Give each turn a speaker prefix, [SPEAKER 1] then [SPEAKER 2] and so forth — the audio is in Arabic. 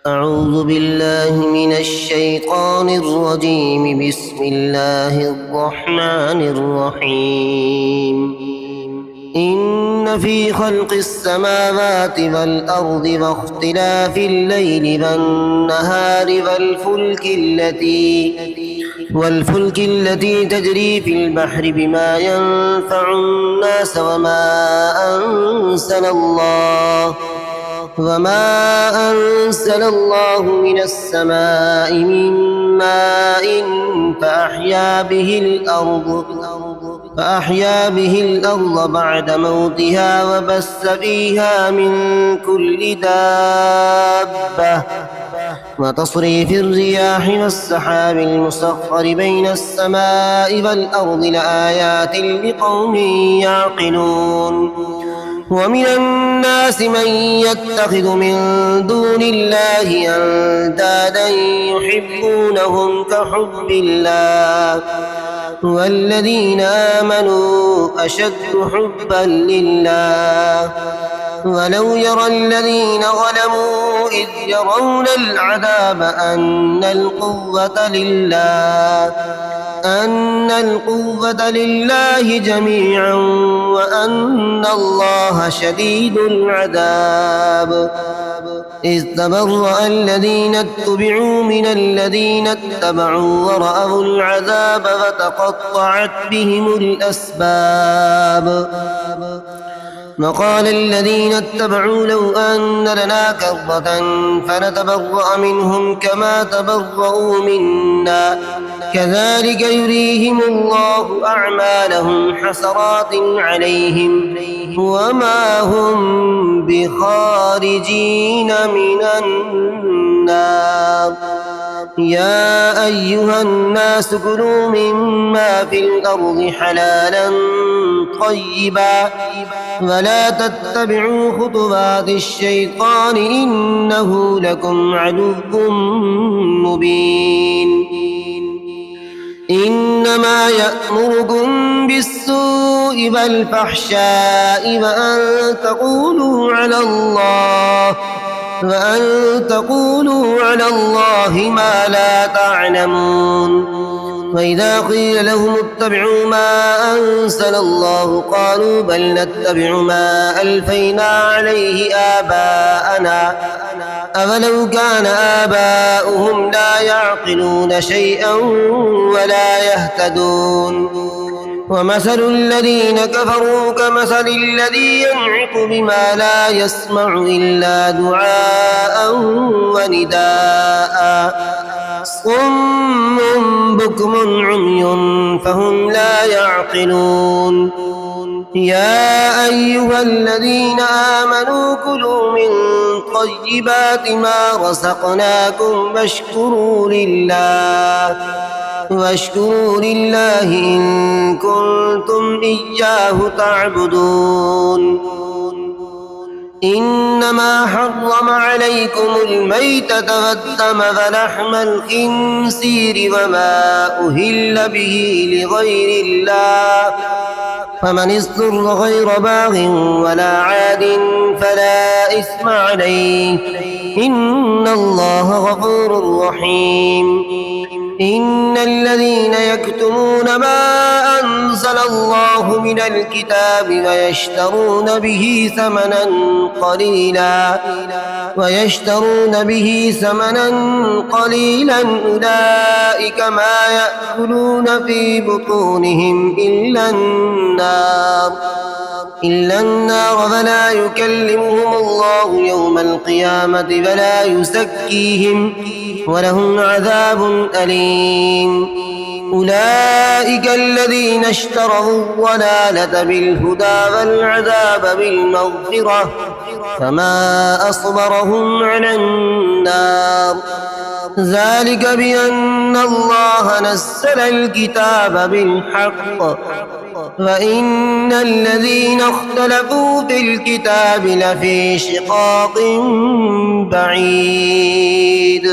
[SPEAKER 1] أعوذ بالله من الشيطان الرجيم. بسم الله الرحمن الرحيم. إن في خلق السماوات والأرض واختلاف الليل والنهار والفلك التي تجري في البحر بما ينفع الناس وما أنزل الله من السماء من ماء فأحيا به الأرض بعد موتها وبث فيها من كل دابة وتصريف الرياح والسحاب المسخر بين السماء والأرض لآيات لقوم يعقلون. ومن الناس من يتخذ من دون الله أندادا يحبونهم كحب الله والذين آمنوا أشد حبا لله. ولو يرى الذين ظلموا إذ يرون العذاب أن القوة لله جميعا وأن الله شديد العذاب. إذ تبرأ الذين اتبعوا من الذين اتبعوا ورأوا العذاب فتقطعت بهم الأسباب. وقال الذين اتبعوا لو أن لنا كرة فنتبرأ منهم كما تبرأوا منا كذلك يريهم الله أعمالهم حسرات عليهم وما هم بخارجين من النار. يا أيها الناس كلوا مما في الأرض حلالا طيبا ولا تتبعوا خطوات الشيطان إنه لكم عدو مبين. إنما يأمركم بالسوء والفحشاء وأن تقولوا على الله ما لا تعلمون. وإذا قيل لهم اتبعوا ما أنزل الله قالوا بل نتبع ما ألفينا عليه آباءنا أولو كان آباؤهم لا يعقلون شيئا ولا يهتدون. ومثل الذين كفروا كمثل الذي ينعق بما لا يسمع إلا دعاء ونداء صم بكم عمي فهم لا يعقلون. يا أيها الذين آمنوا كلوا من طيبات ما رزقناكم واشكروا لله إن كنتم إياه تعبدون. إنما حرم عليكم الميتة والدم ولحم الخنزير وما أهل به لغير الله فمن اضطر غير باغ ولا عاد فلا إثم عليه إن الله غفور رحيم. إن الذين يكتمون ما أنزل الله من الكتاب ويشترون به ثمنا قليلا أولئك ما يأكلون في بطونهم إلا النار ولا يكلمهم الله يوم القيامة ولا يزكيهم ولهم عذاب أليم. أولئك الذين اشتروا الضلالة بالهدى والعذاب بالمغفرة فما أصبرهم على النار. ذلك بأن الله نزل الكتاب بالحق وإن الذين اختلفوا في الكتاب لفي شقاق بعيد.